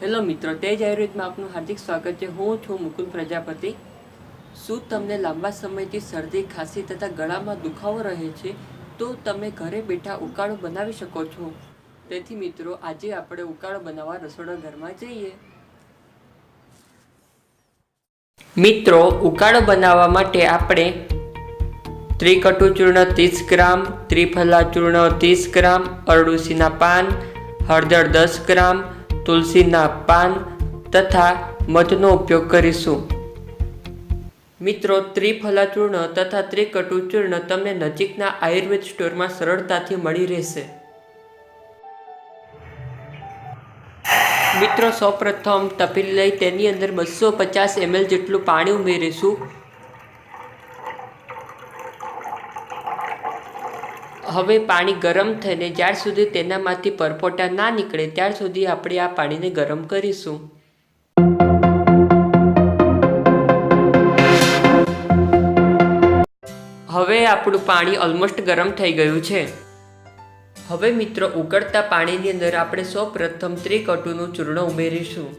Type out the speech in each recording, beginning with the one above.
Hello મિત્રો, તેજ આયુર્વેદમાં આપનું હાર્દિક સ્વાગત છે। હું છું મુકુંદ પ્રજાપતિ। શું તમને લાંબા સમયથી શરદી, ખાંસી તથા ગળામાં દુખાવો રહે છે તો તમે ઘરે બેઠા ઉકાળો બનાવી શકો છો। તેથી મિત્રો, આજે આપણે ઉકાળો બનાવવા રસોડા ઘરમાં જઈએ। મિત્રો, ઉકાળો બનાવવા માટે આપણે ત્રિકટુ ચૂર્ણ 30 ગ્રામ, ત્રિફલા ચૂર્ણ 30 ગ્રામ, અરડુસીના પાન, હળદર 10 ગ્રામ, તુલસીના પાન તથા મધનો ઉપયોગ કરીશું। મિત્રો, ત્રિફલા ચૂર્ણ તથા ત્રિકટુ ચૂર્ણ તમને નજીકના આયુર્વેદ સ્ટોરમાં સરળતાથી મળી રહેશે। મિત્રો, સૌપ્રથમ તપેલી લઈ તેની અંદર 250 ml જેટલું પાણી ઉમેરીશું। હવે પાણી ગરમ થઈને જ્યાર સુધી તેનામાંથી પરપોટા ના નીકળે ત્યાર સુધી આપણે આ પાણીને ગરમ કરીશું। હવે આપણું પાણી ઓલમોસ્ટ ગરમ થઈ ગયું છે। હવે મિત્રો, ઉકળતા પાણીની અંદર આપણે સૌપ્રથમ ત્રિકટુનું ચૂર્ણ ઉમેરીશું।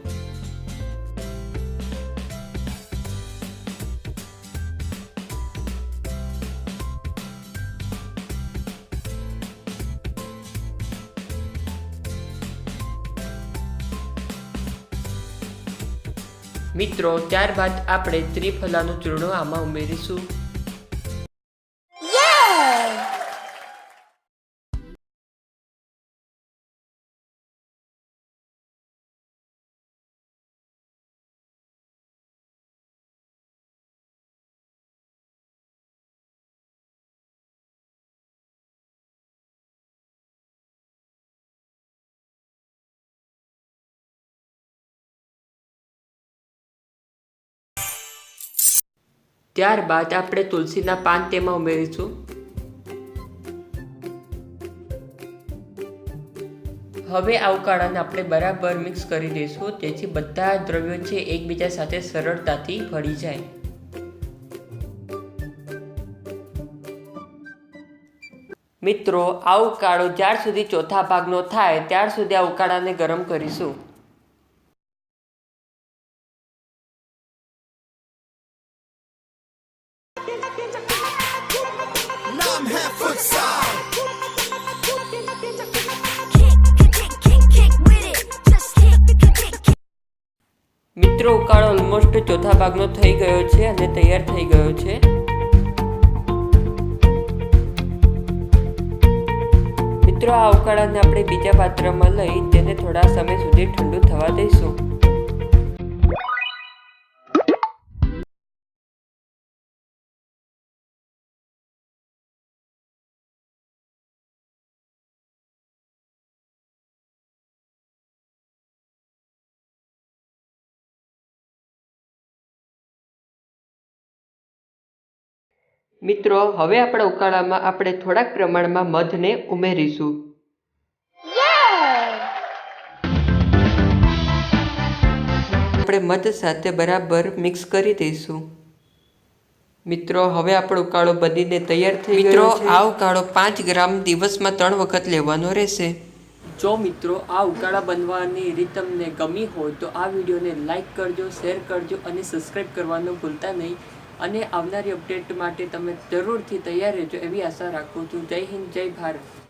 મિત્રો, ત્યારબાદ આપણે ત્રિફલાનું ચૂર્ણ આમાં ઉમેરીશું। ત્યારબાદ આપણે તુલસીના પાન તેમાં ઉમેરીશું। હવે આ ઉકાળાને આપણે બરાબર મિક્સ કરી દઈશું જેથી બધા દ્રવ્યો છે એકબીજા સાથે સરળતાથી ભળી જાય। મિત્રો, આ ઉકાળો જ્યાર સુધી ચોથા ભાગનો થાય ત્યાર સુધી આ ઉકાળાને ગરમ કરીશું। મિત્રો, ઉકાળો ઓલમોસ્ટ ચોથા ભાગનો થઈ ગયો છે અને તૈયાર થઈ ગયો છે। મિત્રો, આ ઉકાળાને આપણે બીજા પાત્રમાં લઈ તેને થોડા સમય સુધી ઠંડુ થવા દઈશું। મિત્રો, હવે આપણા ઉકાળામાં આપણે થોડાક પ્રમાણમાં મધને ઉમેરીશું। આપણે મધ સાથે બરાબર મિક્સ કરી દઈશું। મિત્રો, હવે આપણો ઉકાળો બનીને તૈયાર થઈ ગયો છે। મિત્રો, આ ઉકાળો 5 ગ્રામ દિવસમાં 3 વખત લેવાનો રહેશે। જો મિત્રો, આ ઉકાળા બનવાની રીત તમને ગમી હોય તો આ વિડીયોને લાઈક કરજો, શેર કરજો અને સબસ્ક્રાઈબ કરવાનું ભૂલતા નહીં। અને આવનારી અપડેટ માટે તમે જરૂરથી તૈયાર રહેજો એવી આશા રાખું છું। જય હિન્દ, જય ભારત।